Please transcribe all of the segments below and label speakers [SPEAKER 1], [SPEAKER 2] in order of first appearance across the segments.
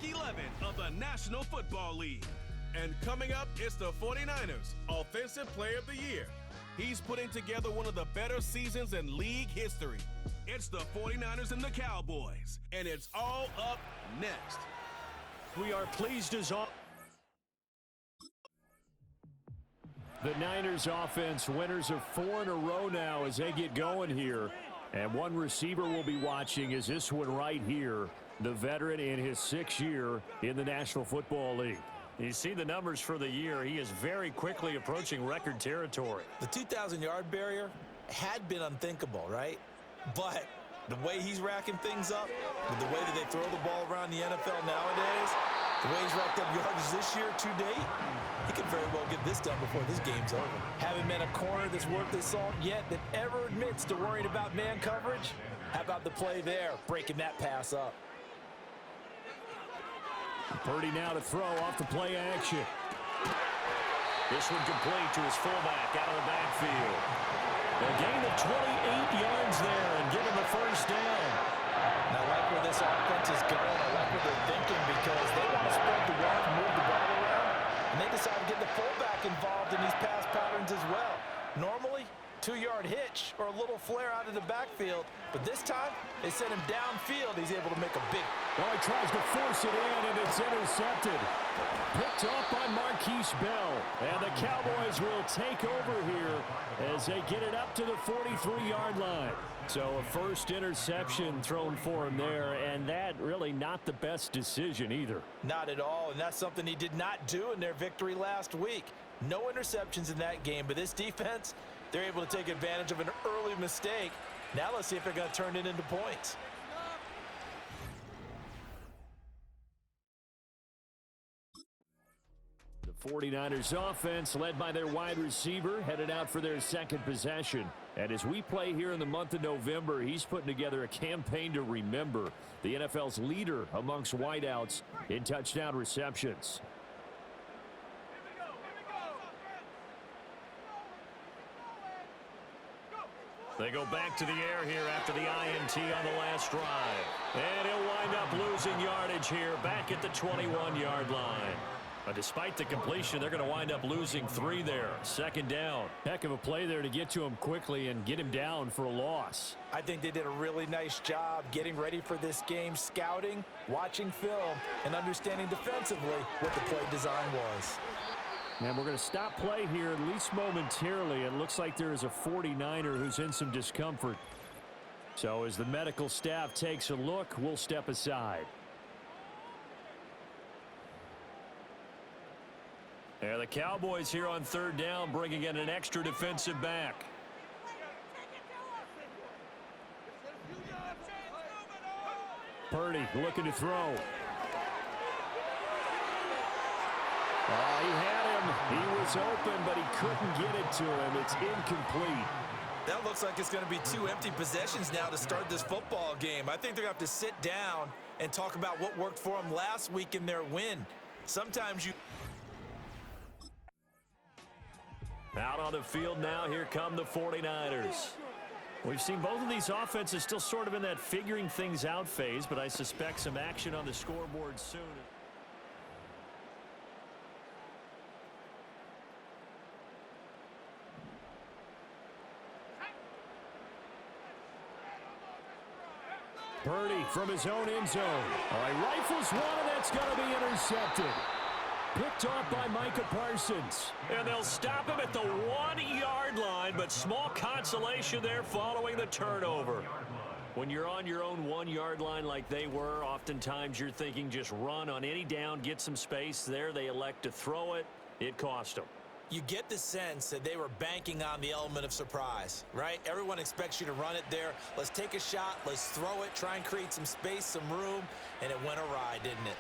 [SPEAKER 1] Week 11 of the National Football League. And coming up, it's the 49ers Offensive Player of the Year. He's putting together one of the better seasons in league history. It's the 49ers and the Cowboys, and it's all up next.
[SPEAKER 2] We are pleased as all. The Niners offense, winners of 4 in a row now as they get going here. And one receiver we'll be watching is this one right here, the veteran in his 6th year in the National Football League. You see the numbers for the year. He is very quickly approaching record territory.
[SPEAKER 3] The 2,000-yard barrier had been unthinkable, right? But the way he's racking things up, with the way that they throw the ball around the NFL nowadays, the way he's racked up yardage this year to date, he could very well get this done before this game's over. Haven't met a corner that's worth his salt yet that ever admits to worrying about man coverage. How about the play there, breaking that pass up?
[SPEAKER 2] Purdy now to throw off the play action. This one complete to his fullback out of the backfield. A gain of 28 yards there and give him the first down.
[SPEAKER 3] And I like where this offense is going. I like what they're thinking because they want to spread the wealth and move the ball around. And they decide to get the fullback involved in these pass patterns as well. Normally, 2-yard hitch or a little flare out of the backfield. But this time, they sent him downfield. He's able to make a big.
[SPEAKER 2] Well, he tries to force it in, and it's intercepted. Picked off by Marquise Bell. And the Cowboys will take over here as they get it up to the 43-yard line. So a first interception thrown for him there, and that really not the best decision either.
[SPEAKER 3] Not at all, and that's something he did not do in their victory last week. No interceptions in that game, but this defense, they're able to take advantage of an early mistake. Now let's see if they're going to turn it into points.
[SPEAKER 2] The 49ers offense, led by their wide receiver, headed out for their second possession. And as we play here in the month of November, he's putting together a campaign to remember, the NFL's leader amongst wideouts in touchdown receptions. They go back to the air here after the INT on the last drive. And he'll wind up losing yardage here back at the 21-yard line. But despite the completion, they're going to wind up losing 3 there. Second down. Heck of a play there to get to him quickly and get him down for a loss.
[SPEAKER 3] I think they did a really nice job getting ready for this game, scouting, watching film, and understanding defensively what the play design was.
[SPEAKER 2] And we're going to stop play here at least momentarily. It looks like there is a 49er who's in some discomfort. So as the medical staff takes a look, we'll step aside. There the Cowboys here on third down, bringing in an extra defensive back. Purdy looking to throw. He had him. He was open, but he couldn't get it to him. It's incomplete.
[SPEAKER 3] That looks like it's going to be 2 empty possessions now to start this football game. I think they're going to have to sit down and talk about what worked for them last week in their win. Sometimes you...
[SPEAKER 2] Out on the field now, here come the 49ers. We've seen both of these offenses still sort of in that figuring things out phase, but I suspect some action on the scoreboard soon. Purdy from his own end zone. He rifles one, and that's going to be intercepted. Picked off by Micah Parsons. And they'll stop him at the 1-yard line, but small consolation there following the turnover. When you're on your own 1-yard line like they were, oftentimes you're thinking just run on any down, get some space. There they elect to throw it. It cost them.
[SPEAKER 3] You get the sense that they were banking on the element of surprise, right? Everyone expects you to run it there. Let's take a shot. Let's throw it. Try and create some space, some room. And it went awry, didn't it?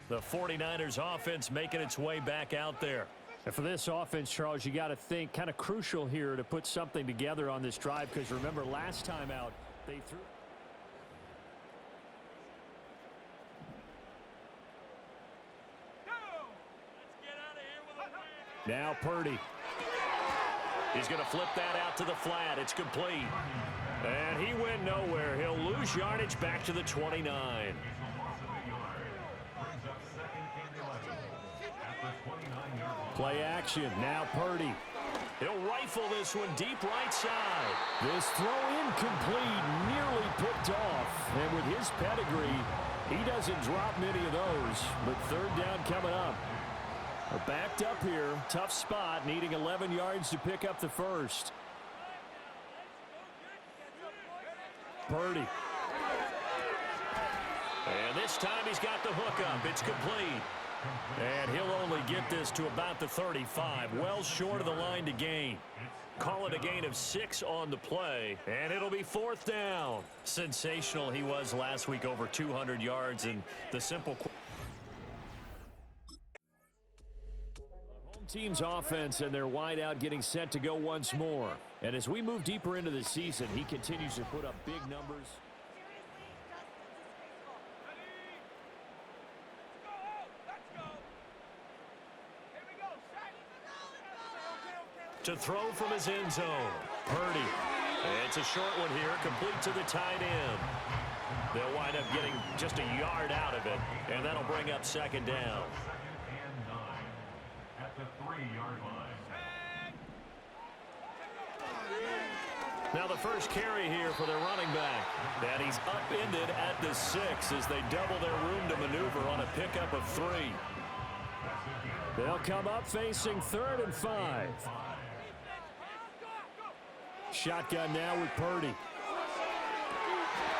[SPEAKER 2] The 49ers offense making its way back out there. And for this offense, Charles, you got to think kind of crucial here to put something together on this drive, because remember last time out, they threw. Now Purdy. He's going to flip that out to the flat. It's complete. And he went nowhere. He'll lose yardage back to the 29. Play action. Now Purdy. He'll rifle this one deep right side. This throw incomplete, nearly picked off. And with his pedigree, he doesn't drop many of those. But third down coming up. We're backed up here. Tough spot, needing 11 yards to pick up the first. Purdy. And this time he's got the hook up. It's complete. And he'll only get this to about the 35. Well short of the line to gain. Call it a gain of 6 on the play. And it'll be fourth down. Sensational he was last week, over 200 yards. And the simple... Home team's offense and their wideout getting set to go once more. And as we move deeper into the season, he continues to put up big numbers. To throw from his end zone. Purdy. It's a short one here, complete to the tight end. They'll wind up getting just a yard out of it, and that'll bring up second down. At the 3-yard line. Now the first carry here for their running back. And he's upended at the 6 as they double their room to maneuver on a pickup of 3. They'll come up facing 3rd and 5. Shotgun now with Purdy.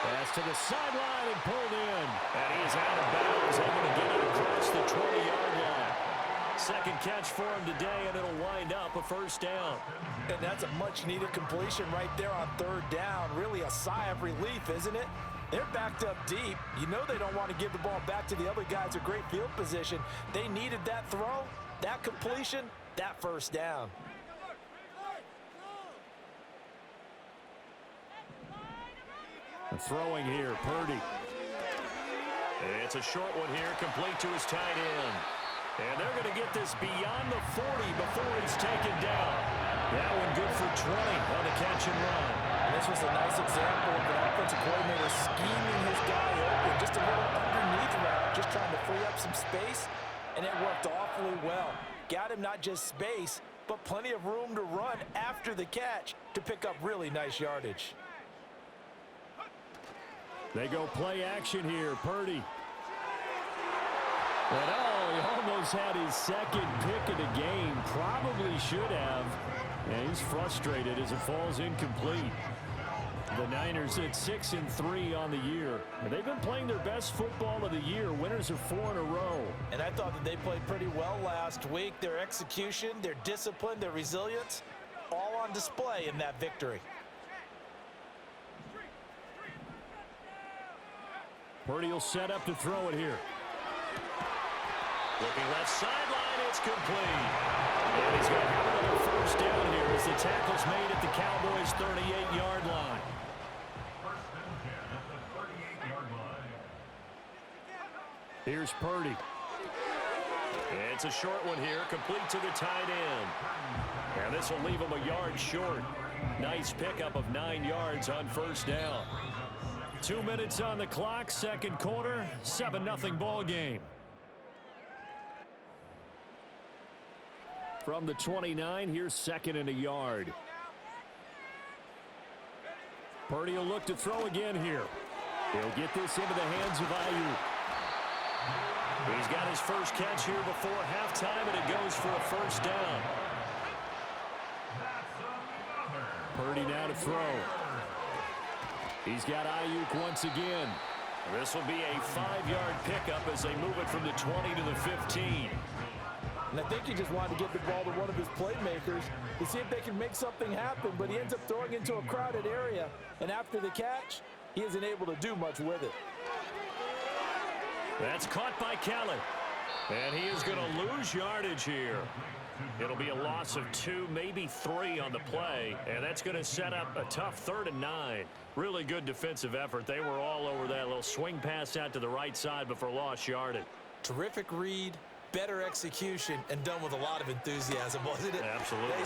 [SPEAKER 2] Pass to the sideline and pulled in. And he is out of bounds, able to get it across the 20-yard line. Second catch for him today, and it'll wind up a first down.
[SPEAKER 3] And that's a much-needed completion right there on third down. Really a sigh of relief, isn't it? They're backed up deep. You know they don't want to give the ball back to the other guys in great field position. They needed that throw, that completion, that first down.
[SPEAKER 2] Throwing here, Purdy. It's a short one here, complete to his tight end. And they're going to get this beyond the 40 before he's taken down. That one good for 20 on the catch and run.
[SPEAKER 3] And this was a nice example of an offensive coordinator scheming his guy open, just a little underneath route, just trying to free up some space, and it worked awfully well. Got him not just space, but plenty of room to run after the catch to pick up really nice yardage.
[SPEAKER 2] They go play action here, Purdy. And he almost had his second pick of the game. Probably should have. And he's frustrated as it falls incomplete. The Niners at 6-3 on the year. And they've been playing their best football of the year. Winners of 4 in a row.
[SPEAKER 3] And I thought that they played pretty well last week. Their execution, their discipline, their resilience, all on display in that victory.
[SPEAKER 2] Purdy will set up to throw it here. Looking left sideline, it's complete. And he's going to have another first down here as the tackle's made at the Cowboys' 38-yard line. Here's Purdy. It's a short one here, complete to the tight end. And this will leave him a yard short. Nice pickup of 9 yards on first down. 2 minutes on the clock, second quarter, 7-0 ball game. From the 29, here's second and a yard. Purdy will look to throw again here. He'll get this into the hands of Ayuk. He's got his first catch here before halftime, and it goes for a first down. Purdy now to throw. He's got Ayuk once again. This will be a 5-yard pickup as they move it from the 20 to the 15.
[SPEAKER 3] And I think he just wanted to get the ball to one of his playmakers to see if they can make something happen, but he ends up throwing into a crowded area, and after the catch, he isn't able to do much with it.
[SPEAKER 2] That's caught by Kelly. And he is going to lose yardage here. It'll be a loss of 2, maybe 3 on the play, and that's going to set up a tough 3rd and 9. Really good defensive effort. They were all over that little swing pass out to the right side before lost yardage.
[SPEAKER 3] Terrific read, better execution and done with a lot of enthusiasm, wasn't it?
[SPEAKER 2] Absolutely.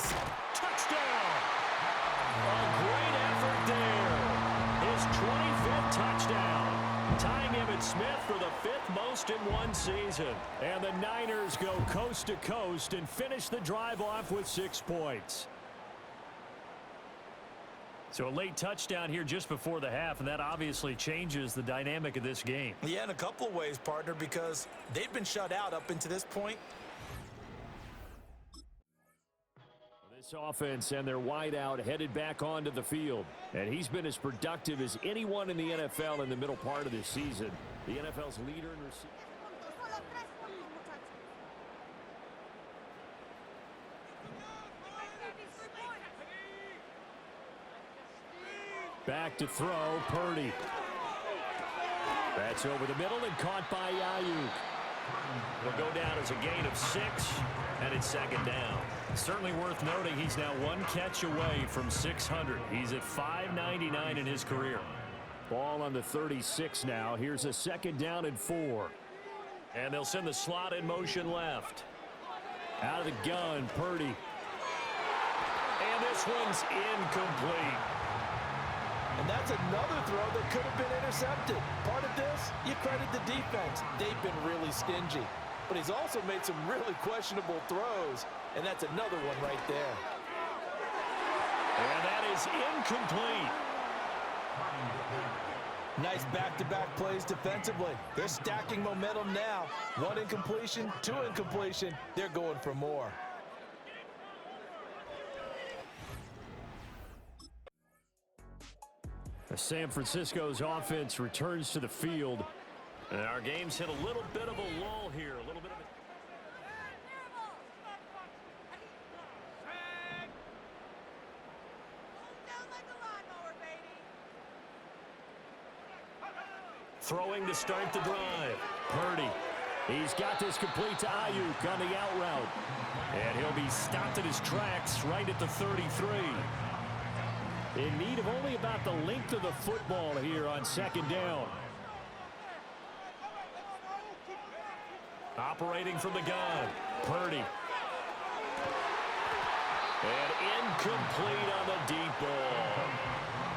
[SPEAKER 2] Touchdown! A great effort there. His 25th touchdown. Tying Emmitt Smith for the 5th most in one season. And the Niners go coast to coast and finish the drive off with 6 points. So a late touchdown here just before the half, and that obviously changes the dynamic of this game.
[SPEAKER 3] Yeah, in a couple of ways, partner, because they've been shut out up until this point.
[SPEAKER 2] This offense and their wideout headed back onto the field. And he's been as productive as anyone in the NFL in the middle part of this season. The NFL's leader in receiving. Back to throw, Purdy. That's over the middle and caught by Ayuk. Will go down as a gain of 6, and it's 2nd down. Certainly worth noting he's now 1 catch away from 600. He's at 599 in his career. Ball on the 36 now. Here's a 2nd down and 4. And they'll send the slot in motion left. Out of the gun, Purdy. And this one's incomplete.
[SPEAKER 3] And that's another throw that could have been intercepted. Part of this, you credit the defense. They've been really stingy. But he's also made some really questionable throws, and that's another one right there.
[SPEAKER 2] And that is incomplete.
[SPEAKER 3] Nice back-to-back plays defensively. They're stacking momentum now. 1 incompletion, 2 incompletion. They're going for more.
[SPEAKER 2] San Francisco's offense returns to the field. And our game's hit a little bit of a lull here. A little bit of a... Throwing to start the drive. Purdy. He's got this complete to Ayuk on the out route. And he'll be stopped at his tracks right at the 33. In need of only about the length of the football here on 2nd down. Operating from the gun. Purdy. And incomplete on the deep ball.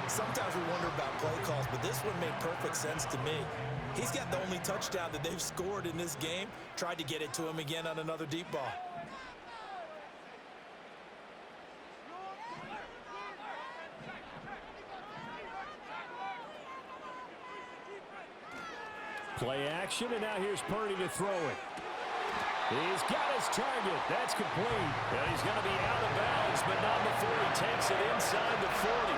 [SPEAKER 3] Sometimes we wonder about play calls, but this one made perfect sense to me. He's got the only touchdown that they've scored in this game. Tried to get it to him again on another deep ball.
[SPEAKER 2] Play action, and now here's Purdy to throw it. He's got his target. That's complete. And he's going to be out of bounds, but not before he takes it inside the 40.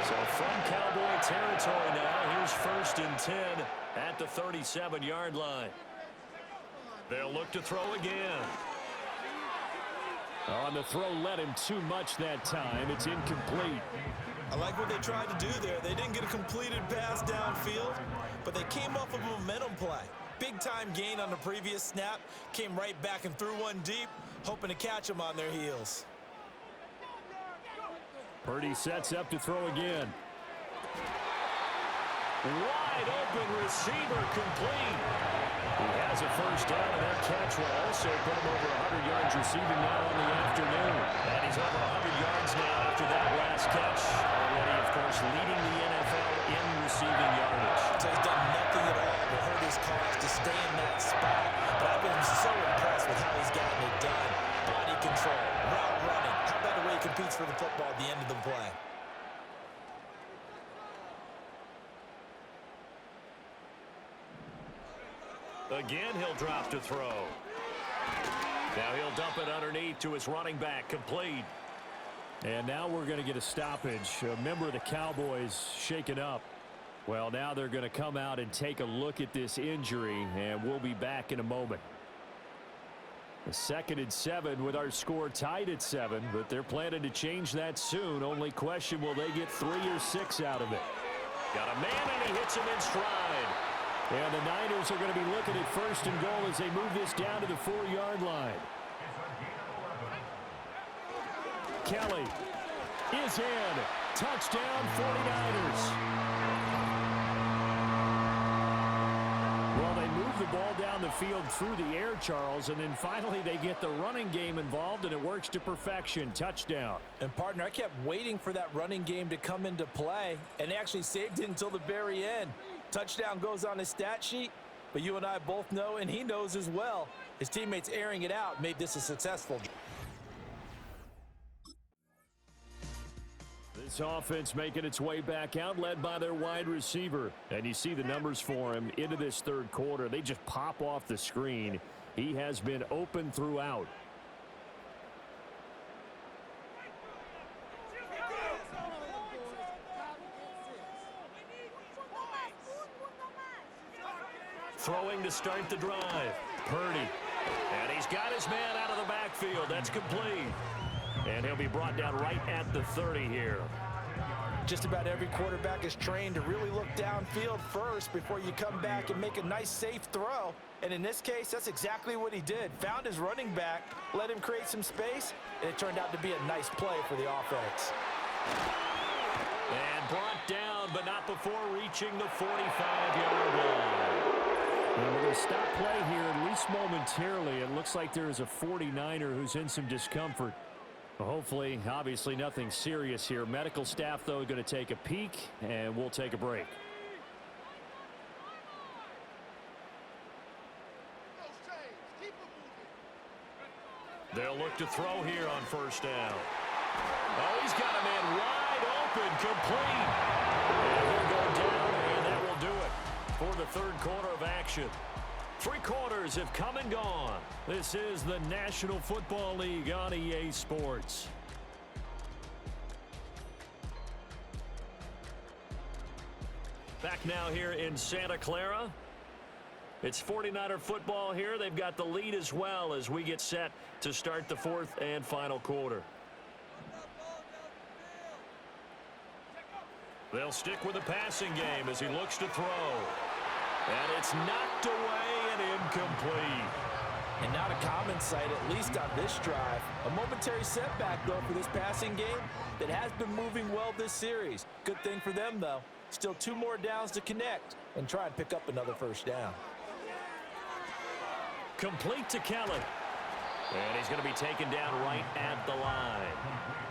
[SPEAKER 2] So from Cowboy territory now, here's 1st and 10 at the 37-yard line. They'll look to throw again. On the throw, led him too much that time. It's incomplete.
[SPEAKER 3] I like what they tried to do there. They didn't get a completed pass downfield, but they came off of a momentum play. Big-time gain on the previous snap. Came right back and threw one deep, hoping to catch them on their heels.
[SPEAKER 2] Purdy sets up to throw again. Wide open receiver, complete. He has a 1st down, and that catch will also put him over 100 yards receiving now on the afternoon. And he's over 100 yards now after that last catch. Already, of course, leading the NFL in receiving yardage.
[SPEAKER 3] So he's done nothing at all to hurt his cause to stay in that spot. But I've been so impressed with how he's gotten it done. Body control, route running. How about the way he competes for the football at the end of the play?
[SPEAKER 2] Again, he'll drop to throw. Now he'll dump it underneath to his running back, complete. And now we're going to get a stoppage. A member of the Cowboys shaken up. Well, now they're going to come out and take a look at this injury, and we'll be back in a moment. The 2nd and 7 with our score tied at 7, but they're planning to change that soon. Only question, will they get 3 or 6 out of it? Got a man, and he hits him in stride. And the Niners are going to be looking at 1st and goal as they move this down to the 4-yard line. Kelly is in. Touchdown, 49ers. Well, they move the ball down the field through the air, Charles, and then finally they get the running game involved, and it works to perfection. Touchdown.
[SPEAKER 3] And, partner, I kept waiting for that running game to come into play, and they actually saved it until the very end. Touchdown goes on his stat sheet, but you and I both know, and he knows as well, his teammates airing it out made this a successful.
[SPEAKER 2] This offense making its way back out, led by their wide receiver. And you see the numbers for him into this 3rd quarter. They just pop off the screen. He has been open throughout. Throwing to start the drive. Purdy. And he's got his man out of the backfield. That's complete. And he'll be brought down right at the 30 here.
[SPEAKER 3] Just about every quarterback is trained to really look downfield first before you come back and make a nice, safe throw. And in this case, that's exactly what he did. Found his running back, let him create some space, and it turned out to be a nice play for the offense.
[SPEAKER 2] And brought down, but not before reaching the 45-yard line. And we're going to stop play here, at least momentarily. It looks like there is a 49er who's in some discomfort. Hopefully, obviously nothing serious here. Medical staff, though, going to take a peek, and we'll take a break. They'll look to throw here on 1st down. Oh, he's got a man wide open, complete. And he'll go down, and that will do it for the 3rd quarter of action. 3 quarters have come and gone. This is the National Football League on EA Sports. Back now here in Santa Clara. It's 49er football here. They've got the lead as well as we get set to start the 4th and final quarter. They'll stick with the passing game as he looks to throw. And it's knocked away and incomplete.
[SPEAKER 3] And not a common sight, at least on this drive. A momentary setback, though, for this passing game that has been moving well this series. Good thing for them, though. Still 2 more downs to connect and try and pick up another 1st down.
[SPEAKER 2] Complete to Kelly. And he's going to be taken down right at the line.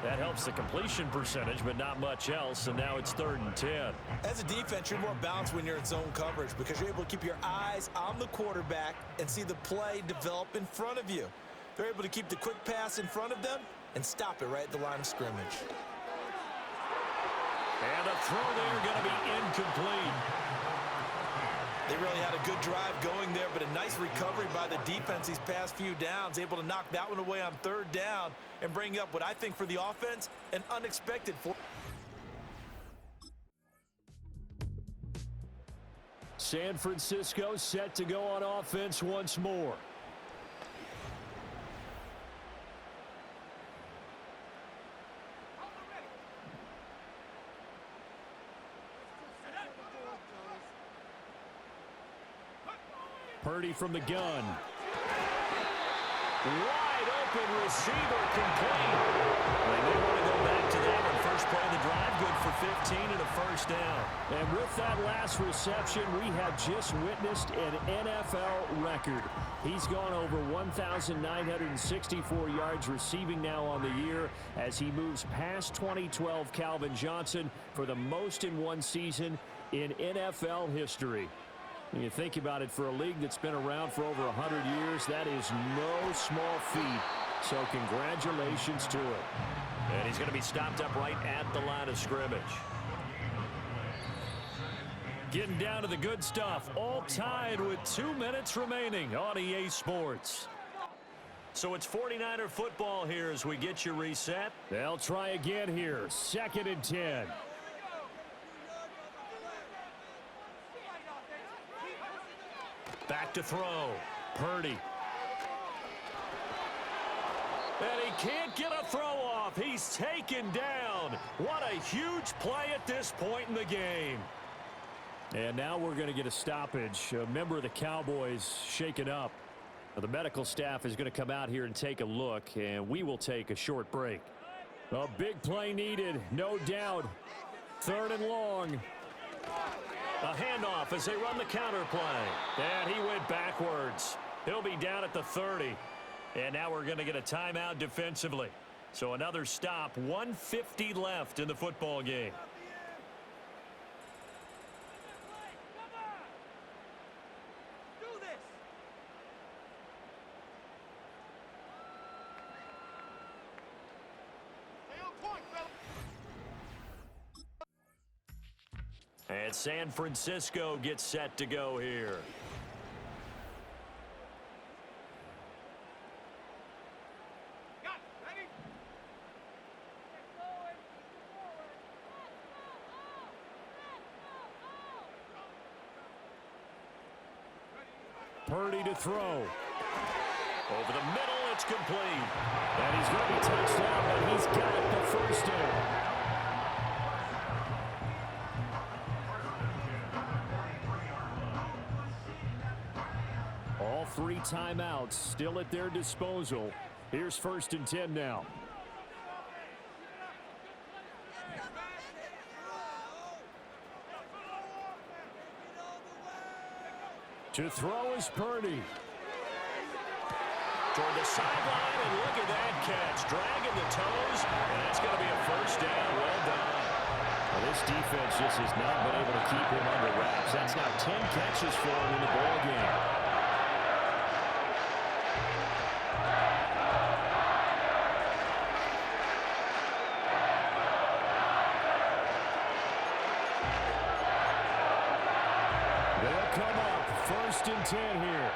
[SPEAKER 2] That helps the completion percentage, but not much else, and now it's 3rd and 10.
[SPEAKER 3] As a defense, you're more balanced when you're in zone coverage because you're able to keep your eyes on the quarterback and see the play develop in front of you. They're able to keep the quick pass in front of them and stop it right at the line of scrimmage.
[SPEAKER 2] And a throw there going to be incomplete.
[SPEAKER 3] They really had a good drive going there, but a nice recovery by the defense these past few downs, able to knock that one away on 3rd down and bring up what I think for the offense, an unexpected for.
[SPEAKER 2] San Francisco set to go on offense once more. Purdy from the gun. Wide open receiver, complete. They may want to go back to that one. First play of the drive, good for 15 and a 1st down. And with that last reception, we have just witnessed an NFL record. He's gone over 1,964 yards receiving now on the year as he moves past 2012 Calvin Johnson for the most in one season in NFL history. When you think about it, for a league that's been around for over 100 years, that is no small feat. So congratulations to him. And he's going to be stopped up right at the line of scrimmage. Getting down to the good stuff. All tied with 2 minutes remaining on EA Sports. So it's 49er football here as we get you reset. They'll try again here. 2nd and 10. Back to throw. Purdy. And he can't get a throw off. He's taken down. What a huge play at this point in the game. And now we're going to get a stoppage. A member of the Cowboys shaken up. The medical staff is going to come out here and take a look, and we will take a short break. A big play needed, no doubt. 3rd and long. A handoff as they run the counter play. And he went backwards. He'll be down at the 30. And now we're going to get a timeout defensively. So another stop, 1:50 left in the football game. And San Francisco gets set to go here. Purdy to throw. Over the middle, it's complete. And he's going to be touchdown, but he's got the first down. All 3 timeouts still at their disposal. Here's 1st and 10 now. To throw is Purdy. Toward the sideline, and look at that catch. Dragging the toes, and that's going to be a first down. Well done. Well, this defense just has not been able to keep him under wraps. That's now 10 catches for him in the ball game. They'll come up 1st and 10 here.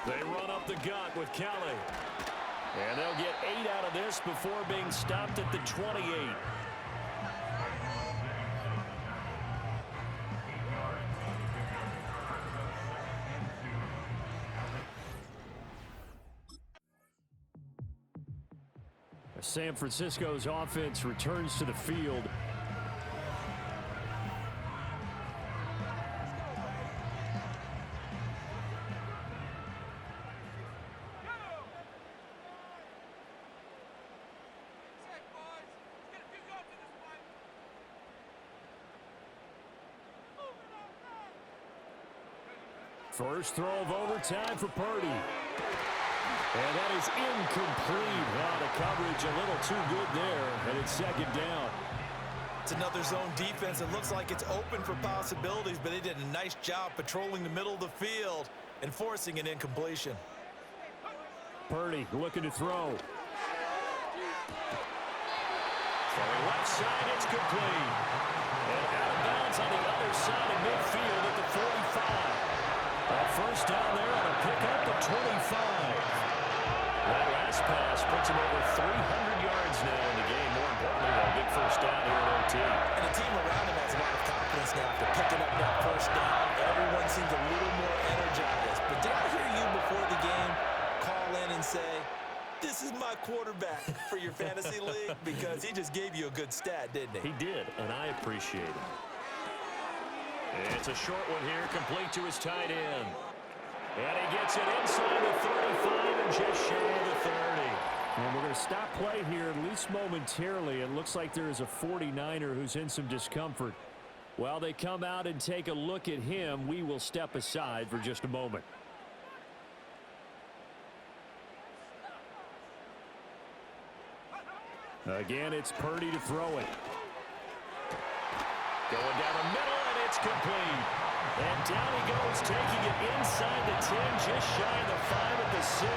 [SPEAKER 2] They run up the gut with Kelly. And they'll get 8 out of this before being stopped at the 28. San Francisco's offense returns to the field. First throw of overtime for Purdy. And that is incomplete. Wow, the coverage a little too good there, and it's 2nd down.
[SPEAKER 3] It's another zone defense. It looks like it's open for possibilities, but they did a nice job patrolling the middle of the field and forcing an incompletion.
[SPEAKER 2] Purdy looking to throw. Throwing left side, it's complete. And out of bounds on the other side of midfield at the 45. First down there on a pickup of 25. That last pass puts him over 300 yards now in the game. More importantly, a big first down here at OT.
[SPEAKER 3] And the team around him has a lot of confidence now after picking up that first down. Everyone seems a little more energized. But did I hear you before the game call in and say, this is my quarterback for your fantasy league? Because he just gave you a good stat, didn't he?
[SPEAKER 2] He did, and I appreciate it. It's a short one here, complete to his tight end. And he gets it inside the 35 and just shy of the 30. And we're going to stop play here, at least momentarily. It looks like there is a 49er who's in some discomfort. While they come out and take a look at him, we will step aside for just a moment. Again, it's Purdy to throw it. Going down the middle, and it's complete. And down he goes, taking it inside the 10, just shy of the 5 at the 6.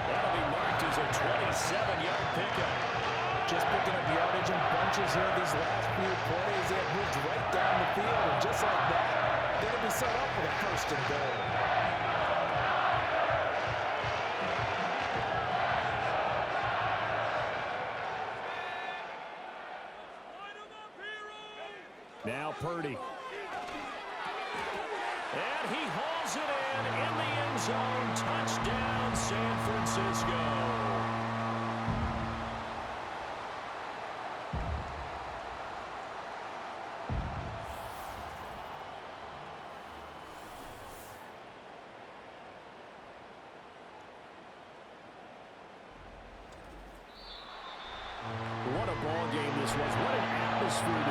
[SPEAKER 2] That'll be marked as a 27-yard pickup.
[SPEAKER 3] Just picking up yardage in bunches here these last few plays. They have moved right down the field, and just like that, they're going to be set up for the 1st and goal.
[SPEAKER 2] Now Purdy. And he hauls it in the end zone. Touchdown, San Francisco. ball game this was. What an atmosphere